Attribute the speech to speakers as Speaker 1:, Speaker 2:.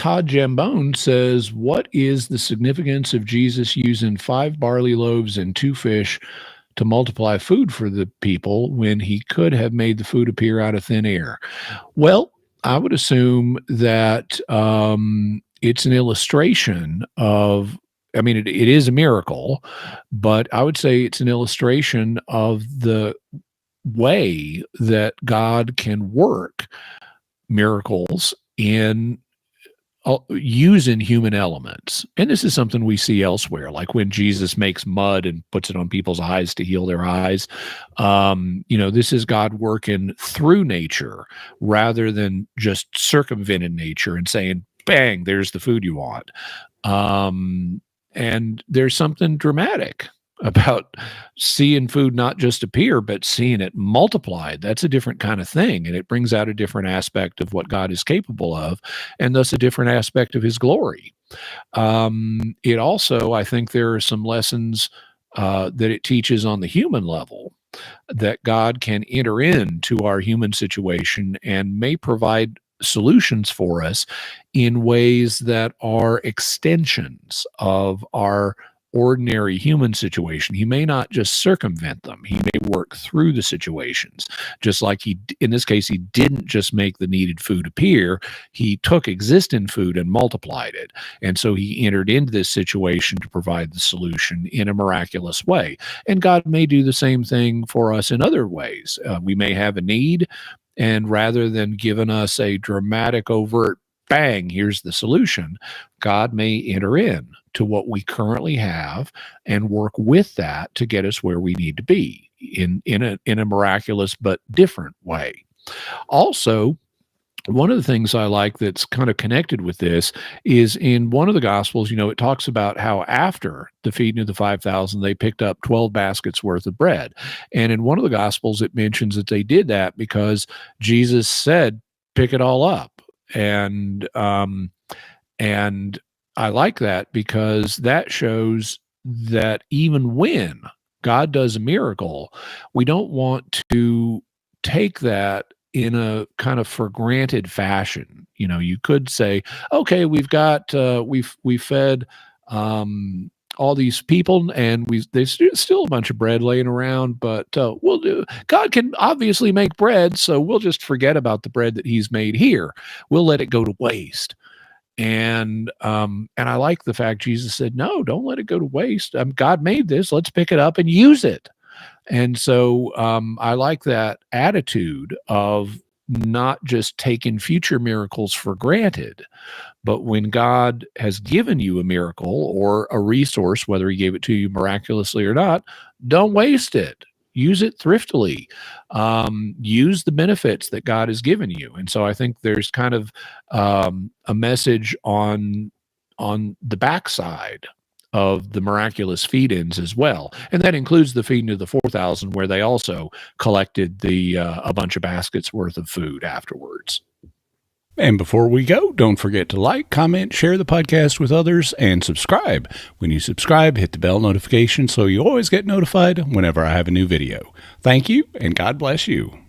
Speaker 1: Todd Jambone says, what is the significance of Jesus using 5 barley loaves and 2 fish to multiply food for the people when he could have made the food appear out of thin air? Well, I would assume that it's an illustration of, I mean, it is a miracle, but I would say it's an illustration of the way that God can work miracles in using human elements. And this is something we see elsewhere, like when Jesus makes mud and puts it on people's eyes to heal their eyes. This is God working through nature rather than just circumventing nature and saying, bang, there's the food you want. And there's something dramatic about seeing food not just appear, but seeing it multiplied. That's a different kind of thing. And it brings out a different aspect of what God is capable of, and thus a different aspect of his glory. It also, I think there are some lessons that it teaches on the human level, that God can enter into our human situation and may provide solutions for us in ways that are extensions of our ordinary human situation. He may not just circumvent them. He may work through the situations. Just like in this case, he didn't just make the needed food appear. He took existing food and multiplied it. And so he entered into this situation to provide the solution in a miraculous way. And God may do the same thing for us in other ways. We may have a need, and rather than giving us a dramatic, overt, bang, here's the solution, God may enter in to what we currently have and work with that to get us where we need to be in a miraculous but different way. Also, one of the things I like that's kind of connected with this is in one of the Gospels, it talks about how after the feeding of the 5,000, they picked up 12 baskets worth of bread. And in one of the Gospels, it mentions that they did that because Jesus said, pick it all up. And I like that because that shows that even when God does a miracle, we don't want to take that in a kind of for granted fashion. You could say, okay, we've got we fed all these people, and there's still a bunch of bread laying around, but God can obviously make bread, so we'll just forget about the bread that he's made here. We'll let it go to waste. And I like the fact Jesus said, no, don't let it go to waste. God made this. Let's pick it up and use it. And so I like that attitude of not just taking future miracles for granted, but when God has given you a miracle or a resource, whether he gave it to you miraculously or not, don't waste it. Use it thriftily. Use the benefits that God has given you. And so I think there's kind of a message on the backside of the miraculous feed-ins as well. And that includes the feeding of the 4,000, where they also collected a bunch of baskets worth of food afterwards. And before we go, don't forget to like, comment, share the podcast with others, and subscribe. When you subscribe, hit the bell notification so you always get notified whenever I have a new video. Thank you, and God bless you.